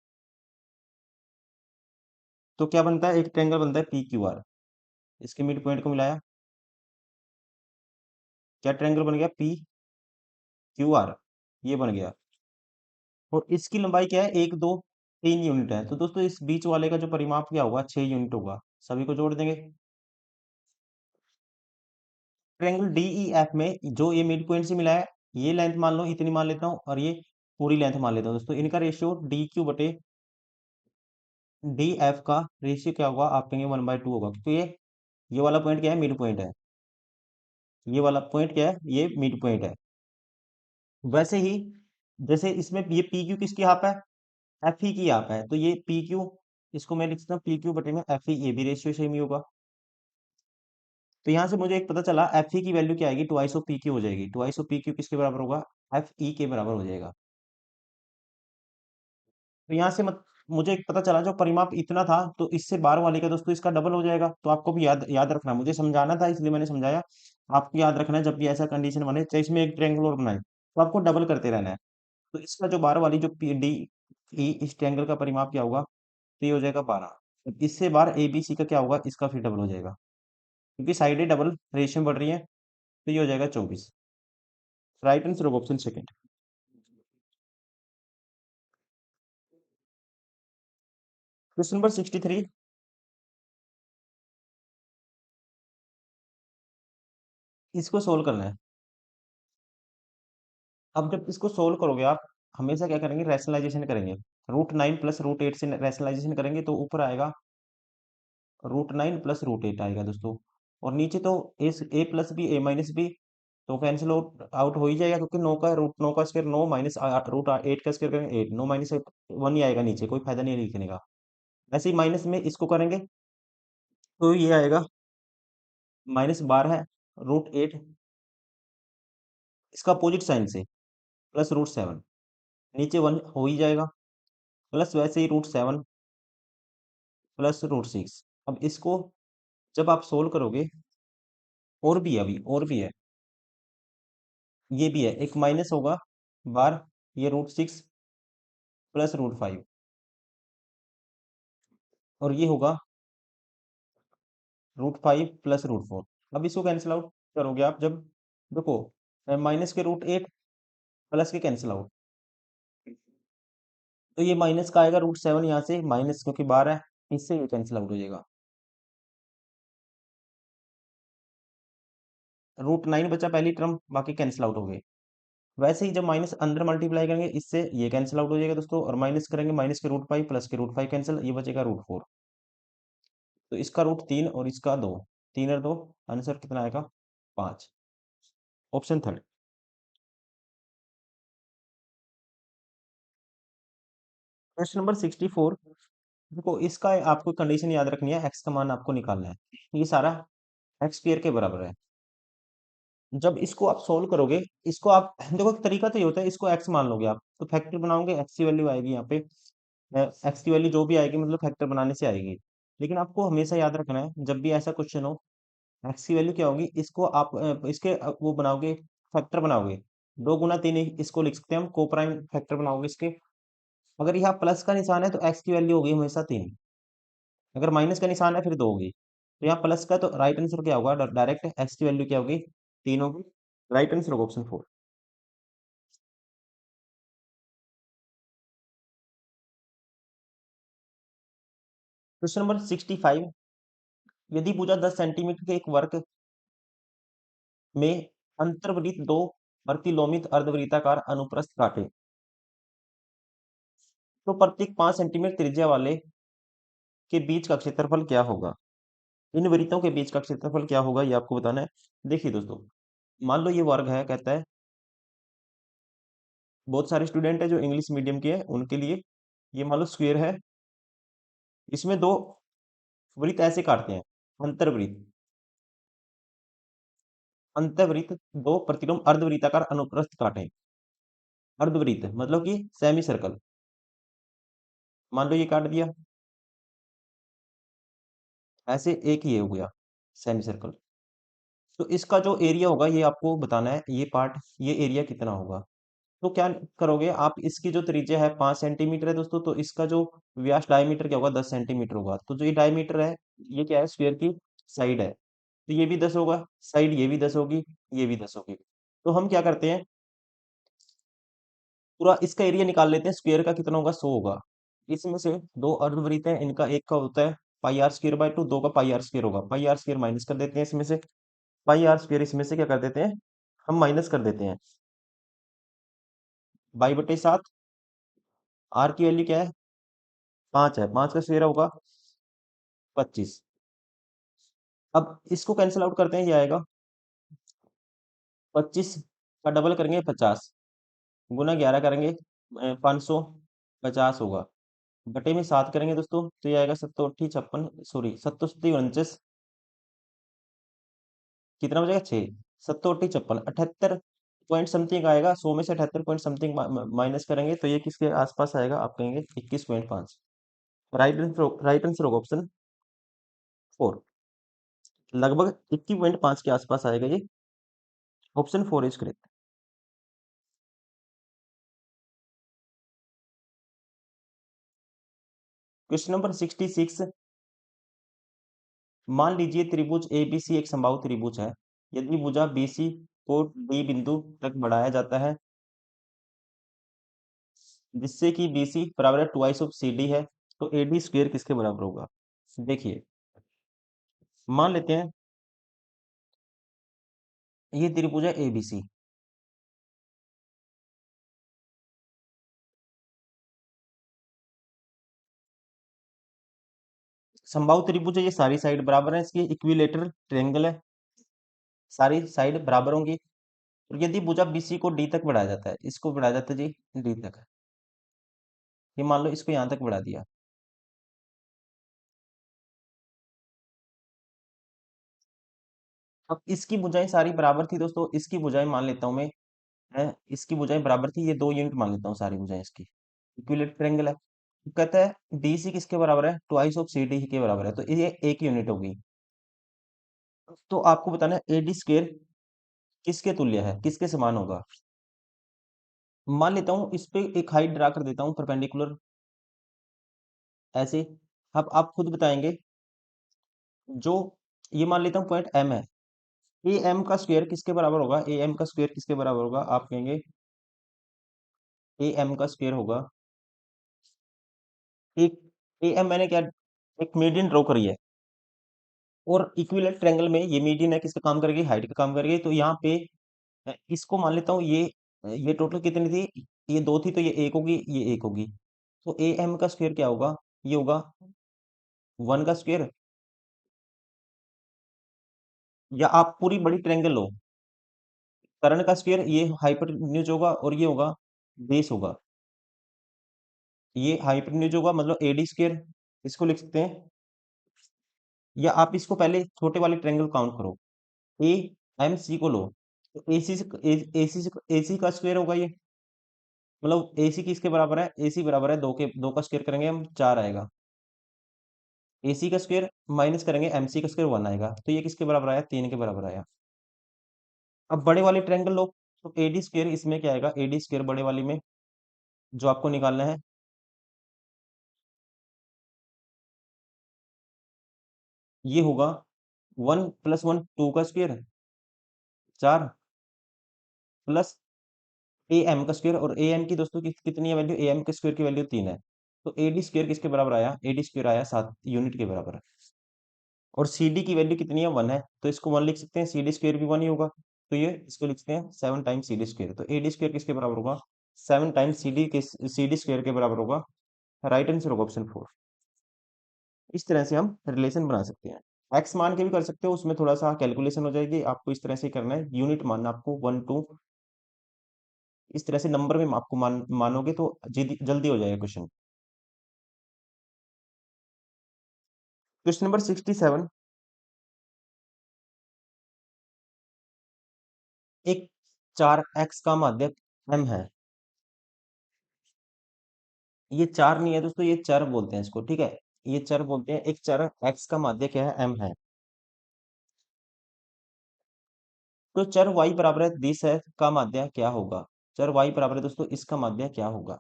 तो क्या बनता है, एक ट्रायंगल बनता है पी क्यू आर। इसके मिड पॉइंट को मिलाया, क्या ट्रायंगल बन गया, पी क्यू आर, ये बन गया। और इसकी लंबाई क्या है, 1 2 3 यूनिट है, तो दोस्तों इस बीच वाले का जो परिमाप क्या होगा, 6 यूनिट होगा। सभी को जोड़ देंगे। ट्रायंगल डीईएफ में जो ये मिड पॉइंट से मिला है, ये लेंथ मान लो इतनी मान लेता हूँ, और ये पूरी लेंथ मान लेता हूँ दोस्तों। इनका रेशियो डी क्यू बटे डी एफ का रेशियो क्या होगा, आप कहेंगे 1/2 होगा, क्योंकि ये वाला पॉइंट क्या है, मिड पॉइंट है। ये वाला पॉइंट क्या है, ये मिड पॉइंट है। वैसे ही जैसे इसमें ये पी क्यू किसकी हाफ है, एफ ई की हाफ है, तो ये पी क्यू, इसको मैं लिख सकता हूँ पी क्यू बटे में एफ ई, ये भी रेशियो सेम ही होगा। तो यहाँ से मुझे एक पता चला, एफ ई की वैल्यू क्या आएगी, ट्वाइस ऑफ पी क्यू हो जाएगी। ट्वाइस ऑफ पी क्यू किसके बराबर होगा, एफ ई के बराबर हो जाएगा। तो यहाँ से मुझे एक पता चला, जो परिमाप इतना था, तो इससे बार वाले का दोस्तों इसका डबल हो जाएगा। तो आपको भी याद याद रखना है, मुझे समझाना था इसलिए मैंने समझाया। आपको याद रखना है, जब भी ऐसा कंडीशन बने, चाहे इसमें एक ट्रायंगल और बनाए, तो आपको डबल करते रहना है। तो इसका जो बार वाली जो पी डी ई, इस ट्रायंगल का परिमाप क्या होगा, तो ये हो जाएगा 12। इससे बार ए बी सी का क्या होगा, इसका फिर डबल हो जाएगा, क्योंकि साइडें डबल रेशियो में बढ़ रही है। तो ये हो जाएगा 24। राइट आंसर होगा ऑप्शन सेकंड। क्वेश्चन नंबर 63, इसको सोल्व करना है। अब जब इसको सोल्व करोगे आप, हमेशा क्या करेंगे, रैशनलाइजेशन करेंगे। √9 प्लस √8 से रैशनलाइजेशन करेंगे, तो ऊपर आएगा √9 प्लस √8 आएगा दोस्तों। और नीचे तो ए प्लस बी, ए माइनस बी, तो कैंसिल आउट हो ही जाएगा, क्योंकि 9 का स्क्वायर 9 माइनस √8 का स्क्वायर करेंगे 8, 9 माइनस 1 ही आएगा नीचे, कोई फायदा नहीं है लिखने का। ऐसे ही माइनस में इसको करेंगे, तो ये आएगा -12 √8, इसका अपोजिट साइन से प्लस √7, नीचे 1 हो ही जाएगा, प्लस वैसे ही √7 प्लस रूट 6। अब इसको जब आप सोल्व करोगे, और भी है, अभी और भी है, ये भी है, एक माइनस होगा बार ये रूट 6 प्लस रूट 5, और ये होगा रूट 5 प्लस रूट 4। अब इसको कैंसिल आउट करोगे आप जब, देखो माइनस के रूट 8 प्लस के कैंसिल आउट, तो ये माइनस का आएगा रूट 7, यहाँ से माइनस क्योंकि बार है, इससे ये कैंसिल आउट हो जाएगा। रूट 9 बचा पहली टर्म, बाकी कैंसिल आउट हो गए। वैसे ही जब माइनस अंदर मल्टीप्लाई करेंगे, इससे ये कैंसिल आउट हो जाएगा दोस्तों, और माइनस करेंगे माइनस के रूट 5 प्लस के रूट 5 कैंसिल, ये बचेगा रूट 4। तो इसका रूट 3 और इसका 2, 3 और 2, आंसर कितना आएगा 5, ऑप्शन थर्ड। Question number 64। देखो इसका आपको कंडीशन याद रखनी है, एक्स का मान आपको निकालना है, ये सारा एक्स स्क्वायर के बराबर है। जब इसको आप सोल्व करोगे, इसको आप देखो एक तरीका तो ये होता है, इसको एक्स मान लोगे आप, तो फैक्टर बनाओगे, एक्स की वैल्यू आएगी यहाँ पे, एक्स की वैल्यू जो भी आएगी मतलब फैक्टर बनाने से आएगी। लेकिन आपको हमेशा याद रखना है, जब भी ऐसा क्वेश्चन हो, एक्स की वैल्यू क्या होगी, इसको आप इसके वो बनाओगे, फैक्टर बनाओगे, 2 गुना 3, इसको लिख सकते हैं हम, को प्राइम फैक्टर बनाओगे इसके। अगर यहाँ प्लस का निशान है तो एक्स की वैल्यू होगी हमेशा 3, अगर माइनस का निशान है फिर 2 होगी। तो यहाँ प्लस का, तो राइट आंसर क्या होगा, डायरेक्ट एक्स की वैल्यू क्या होगी, 3 होगी। राइट आंसर होगा ऑप्शन 4। Question number 65। यदि भुजा 10 सेंटीमीटर के एक वर्ग में अंतर्वृत्त दो प्रतिलोमित अर्धवृत्ताकार अनुप्रस्थ काटे, तो प्रत्येक 5 सेंटीमीटर त्रिज्या वाले के बीच का क्षेत्रफल क्या होगा। इन वृत्तों के बीच का क्षेत्रफल क्या होगा, ये आपको बताना है। देखिए दोस्तों, मान लो ये वर्ग है, कहता है, बहुत सारे स्टूडेंट है जो इंग्लिश मीडियम के हैं उनके लिए, ये मान लो स्क्वायर है, इसमें दो वृत्त ऐसे काटते हैं, अंतर्वृत्त, अंतर्वृत्त दो प्रतिलोम अर्धवृत्ताकार अनुप्रस्थ काटे। अर्धवृत्त मतलब कि सेमी सर्कल, मान लो ये काट दिया, ऐसे एक ये हो गया सेमी सर्कल। तो इसका जो एरिया होगा ये आपको बताना है, ये पार्ट, ये एरिया कितना होगा। तो क्या करोगे आप, इसकी जो त्रिज्या है 5 सेंटीमीटर है दोस्तों, तो इसका जो व्यास डायमीटर क्या होगा, 10 सेंटीमीटर होगा। तो जो ये डायमीटर है, ये क्या है, स्क्वायर की साइड है, तो ये भी 10 होगा साइड, ये भी 10 होगी, ये भी 10 होगी। तो हम क्या करते हैं, पूरा इसका एरिया निकाल लेते हैं, स्क्वायर का कितना होगा, 100 होगा। इसमें से दो अर्धवृत्त है, इनका एक का होता है पाई आर स्क्वायर बाय 2, दो का पाई आर स्क्वायर होगा, पाई आर स्क्वायर माइनस कर देते हैं इसमें से, पाई आर स्क्वायर इसमें से क्या कर देते हैं, हम माइनस कर देते हैं, बाई बटे 7। आर की वैल्यू क्या है, 5 है, 5 का स्क्वायर होगा 25। अब इसको कैंसिल आउट करते हैं, ये आएगा 25 का डबल करेंगे 50, गुना 11 करेंगे 550 होगा, बटे में 7 करेंगे दोस्तों, तो ये आएगा 7 सॉरी 7 कितना बचेगा 6, 7 56 78 पॉइंट समथिंग आएगा, 100 में से 78 पॉइंट समथिंग माइनस करेंगे, तो ये किसके आसपास आएगा, आप कहेंगे 21.5। राइट आंसर होगा ऑप्शन 4, लगभग 21.5 के आसपास आएगा ये, option 4 is correct. Question number 66। मान लीजिए त्रिभुज एबीसी एक समबाहु त्रिभुज है, यदि भुजा बीसी को डी बिंदु तक बढ़ाया जाता है, जिससे कि बीसी बराबर है ट्वाइस ऑफ सी डी है, तो एडी स्क्वायर किसके बराबर होगा। देखिए, मान लेते हैं ये त्रिभुज है एबीसी, समबाहु त्रिभुज है, ये सारी साइड बराबर है, इसकी इक्विलेटरल ट्रायंगल है, सारी साइड बराबर होंगी। और यदि भुजा बीसी को डी तक बढ़ाया जाता है, इसको बढ़ाया जाता है जी डी तक, ये मान लो इसको यहाँ तक बढ़ा दिया, अब इसकी भुजाएं सारी बराबर थी दोस्तों, इसकी भुजाएं मान लेता हूं मैं, है इसकी भुजाएं बराबर थी, ये 2 यूनिट मान लेता हूँ सारी भुजाएं इसकी, इक्विलेटरल ट्रायंगल है। कहता है डीसी किसके बराबर है, ट्वाइस ऑफ सी डी के बराबर है, तो ये एक यूनिट होगी। तो आपको बताना है एडी स्क्वेयर किसके तुल्य है, किसके समान होगा। मान लेता हूं इस पे एक हाइट ड्रा कर देता हूं परपेंडिकुलर, ऐसे। अब आप खुद बताएंगे, जो ये मान लेता हूं पॉइंट एम है, ए एम का स्क्वायर किसके बराबर होगा, ए एम का स्क्वायर किसके बराबर होगा, आप कहेंगे ए एम का स्क्वायर होगा, एक ए एम मैंने क्या, एक मीडियन ड्रॉ करी है, और इक्विलेटरल ट्रायंगल में ये मीडियन है किसका काम करेगी, हाइट का काम करेगी। तो यहाँ पे इसको मान लेता हूँ, ये टोटल कितनी थी, ये दो थी, तो ये एक होगी, ये एक होगी। तो ए एम का स्क्वायर क्या होगा, ये होगा वन का स्क्वायर, या आप पूरी बड़ी ट्रायंगल लो, कर्ण का स्क्वायर, ये हाइपोटेन्यूज होगा, और ये होगा बेस होगा, ये हाइपोटेन्यूज होगा, मतलब एडी स्क्वायर, इसको लिख सकते हैं। या आप इसको पहले छोटे वाले ट्रायंगल काउंट करो, ए एम सी को लो, तो एसी से एसी का स्क्वायर होगा ये, मतलब एसी किसके बराबर है, एसी बराबर है दो के, दो का स्क्वायर करेंगे हम चार आएगा, एसी का स्क्वायर माइनस करेंगे एमसी का स्क्वायर वन आएगा, तो ये किसके बराबर आया, तीन के बराबर आया। अब बड़े वाले ट्रायंगल लो, तो एडी स्क्वायर इसमें क्या आएगा, एडी स्क्वायर बड़े वाली में जो आपको निकालना है, ये होगा वन प्लस वन, टू का स्क्वायर, चार, प्लस ए एम का स्क्वायर, और ए एम की दोस्तों कितनी है वैल्यू, ए एम के स्क्वायर की वैल्यू तीन है, तो ए डी स्क्वायर किसके बराबर आया, ए डी स्क्वायर आया सात यूनिट के बराबर है। और सी डी की वैल्यू कितनी है, वन है, तो इसको वन लिख सकते हैं, सी डी स्क्वायर भी वन ही होगा, तो ये इसको लिखते हैं seven times C D square, तो ए डी स्क्वायर किसके बराबर होगा, seven times C D square के बराबर होगा। राइट आंसर होगा ऑप्शन फोर। इस तरह से हम रिलेशन बना सकते हैं, एक्स मान के भी कर सकते हो, उसमें थोड़ा सा कैलकुलेशन हो जाएगी, आपको इस तरह से करना है, यूनिट मानना आपको वन टू, इस तरह से नंबर में आपको मानोगे तो जल्दी जल्दी हो जाएगा क्वेश्चन। क्वेश्चन नंबर 67, एक चार एक्स का माध्यक एम है, ये चार नहीं है दोस्तों, ये चर बोलते हैं इसको, ठीक है, ये चर बोलते हैं, एक चर एक्स का माध्यक क्या है, एम है। तो चर y बराबर है 20 है का माध्य क्या होगा, चर y बराबर है दोस्तों इसका माध्य क्या होगा।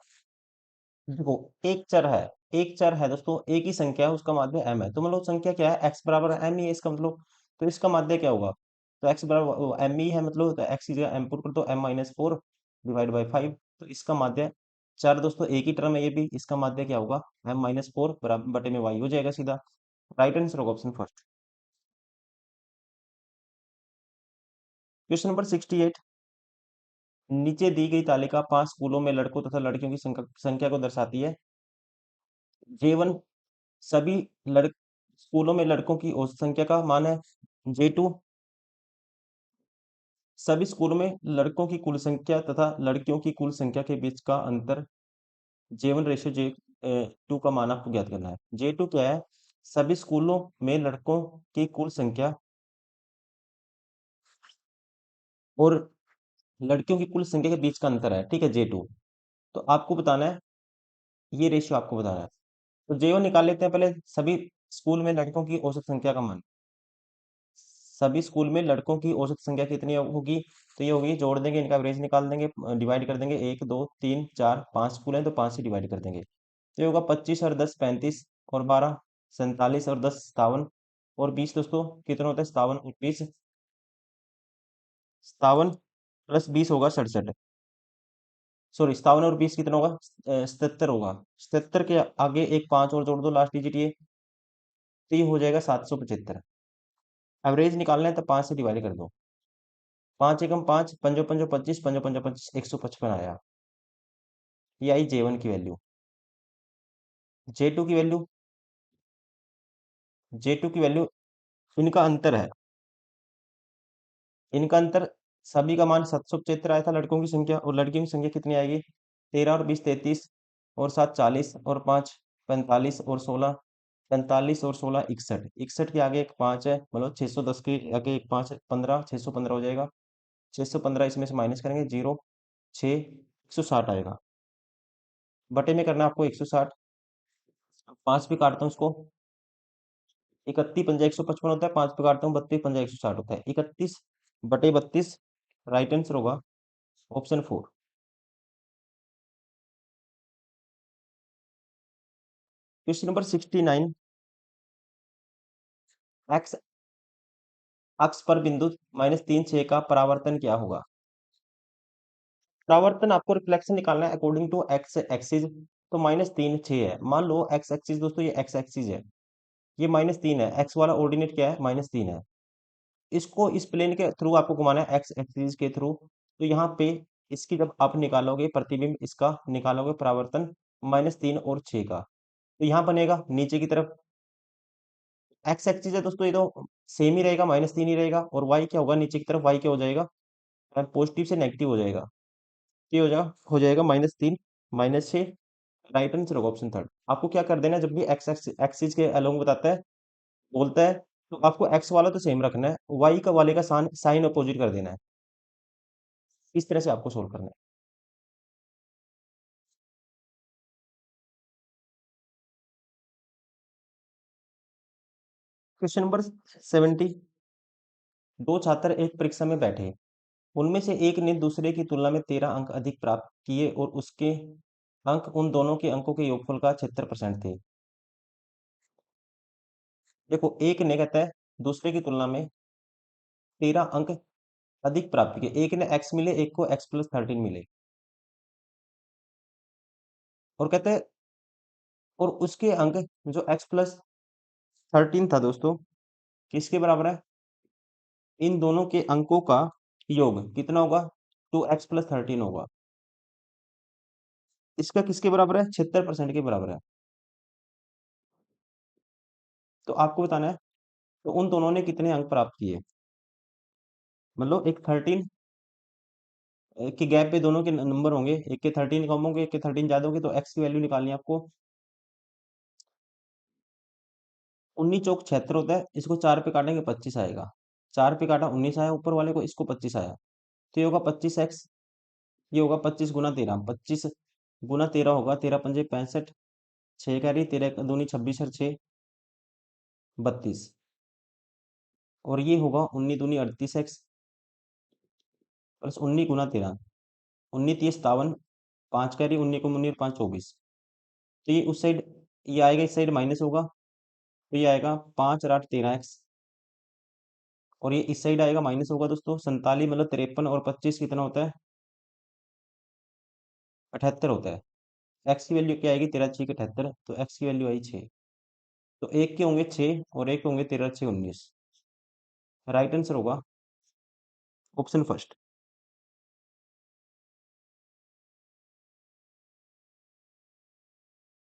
देखो, एक चर है दोस्तों, एक ही संख्या है, उसका माध्य m है, तो मतलब संख्या क्या है, x बराबर है m ही है इसका मतलब, तो इसका माध्य क्या होगा, तो x बराबर m ही है, मतलब तो x की जगह m पुट कर दो, m minus four divide by five, तो इसका माध्य, चर दोस्तों एक ही टर्म है ये भी, इसका माध्य क्या होगा, m माइनस फोर बराबर बटे में y हो जाएगा सीधा। राइट आंसर होगा ऑप्शन फर्स्ट। क्वेश्चन नंबर 68, नीचे दी गई तालिका पांच स्कूलों में लड़कों तथा लड़कियों की संख्या को दर्शाती है। J1 सभी लड़ स्कूलों में लड़कों की औसत संख्या का मान है। J2 सभी स्कूलों में लड़कों की कुल संख्या तथा लड़कियों की कुल संख्या के बीच का अंतर। J1 रेशियो J2 का मान आपको ज्ञात करना है। J2 क्या है, सभी स्कूलों में लड़कों की कुल संख्या और लड़कियों की कुल संख्या के बीच का अंतर है, ठीक है, J2। तो आपको बताना है, ये रेशियो आपको बताना है। तो J1 निकाल लेते हैं पहले, सभी स्कूल में लड़कों की औसत संख्या का मान, सभी स्कूल में लड़कों की औसत संख्या कितनी होगी, तो ये होगी, जोड़ देंगे, इनका एवरेज निकाल देंगे, डिवाइड कर देंगे, एक दो तीन चार पांच स्कूल हैं तो पांच से डिवाइड कर देंगे, तो ये होगा 25 और 10 35, और 12 47, और 10 57, और 20 दोस्तों कितना होता है, 57 और 20, 57 प्लस 20 होगा 67, सॉरी 57 और 20 कितना होगा, 77 होगा, 77 के आगे एक पांच और जोड़ दो, लास्ट डिजिट ये, तो ये हो जाएगा 775। एवरेज निकालना है तो पांच से डिवाइड कर दो, पांच एकम पांच, पंजो पंजो 25, पंजो पंजो 25, 155 आया। ये आई J1 की वैल्यू। J2 की वैल्यू, J2 की वैल्यू, इनका अंतर है, इनका अंतर, सभी का मान 775 आया था लड़कों की संख्या, और लड़कियों की संख्या कितनी आएगी, 13 और 20 33, और 7 40, और 5 45, और 16 45, और 16 61, 61 के आगे एक पाँच है, मतलब 610 के आगे एक पाँच है, 15, 615 हो जाएगा, 615 इसमें से माइनस करेंगे, जीरो, 6 160 आएगा, बटे में करना है आपको 160, पांच पे काटता हूँ उसको, 31 पंजा 155 होता है, पांच पे काटता हूँ 32 पंजा 160 होता है, 31/32। राइट आंसर होगा ऑप्शन 4। Question number 69। एक्स अक्ष पर बिंदु -3 6 का परावर्तन क्या होगा? परावर्तन आपको रिफ्लेक्शन निकालना है अकॉर्डिंग टू एक्स एक्सिस। तो -3 6 है, मान लो एक्स एक्सिस दोस्तों, ये एक्स एक्सिस है, ये -3 है, एक्स वाला ऑर्डिनेट क्या है, -3 है। इसको इस प्लेन के थ्रू आपको घुमाना है, एक्स एक्सिस के थ्रू। तो यहाँ पे इसकी जब आप निकालोगे प्रतिबिंब, इसका निकालोगे परावर्तन -3 और 6 का, तो यहाँ बनेगा नीचे की तरफ। एक्स एक्सिस है दोस्तों, ये तो सेम ही रहेगा, -3 ही रहेगा। और वाई क्या होगा, नीचे की तरफ वाई क्या हो जाएगा, पॉजिटिव से नेगेटिव हो जाएगा। ये हो जाएगा -3 -6। राइट आंसर होगा ऑप्शन थर्ड। आपको क्या कर देना है, जब भी एक्स एक्सिस के अलोंग बताता है, बोलता है, तो आपको एक्स वाला तो सेम रखना है, वाई का वाले का साइन अपोजिट कर देना है। इस तरह से आपको सोल्व करना है। Question number 70। दो छात्र एक परीक्षा में बैठे, उनमें से एक ने दूसरे की तुलना में 13 अंक अधिक प्राप्त किए और उसके अंक उन दोनों के अंकों के योगफल का 76% थे। देखो, एक ने कहता है दूसरे की तुलना में 13 अंक अधिक प्राप्त किए, एक ने एक्स मिले, एक को x+13 मिले, और कहते हैं, और उसके अंक जो x+13 था दोस्तों, किसके बराबर है, इन दोनों के अंकों का योग कितना होगा, 2x+13 होगा। इसका किसके बराबर है, 76% के बराबर है। तो आपको बताना है, तो उन दोनों ने कितने अंक प्राप्त किए, मतलब एक 13 के गैप पे दोनों के नंबर होंगे, एक के 13 कम होंगे, एक के 13 ज्यादा होंगे, तो एक्स की वैल्यू निकालनी है आपको। 19 चौक 76 होता है, इसको 4 पे काटेंगे 25 आएगा, 4 पे काटा 19 आया ऊपर वाले को, इसको 25 आया, तो ये होगा 25x। ये होगा 25 × 13, 25 × 13 होगा, 13 पंजे 65, 6 कैरी, 13 दूनी 26 और 6 32, और ये होगा 19 दूनी 38x प्लस 19 × 13, 19 30 57, 5 कैरी, 19 को 19 5 24। तो ये उस साइड, ये आएगा इस साइड माइनस होगा, तो ये आएगा 5 और 8 13x, और ये इस साइड आएगा माइनस होगा दोस्तों, 47 मतलब 53 और 25 कितना होता है, 78 होता है। एक्स की वैल्यू क्या आएगी, 13 × 6 = 78, तो एक्स की वैल्यू आई 6। तो एक के होंगे 6 और एक के होंगे 13 6 19। राइट आंसर होगा ऑप्शन फर्स्ट।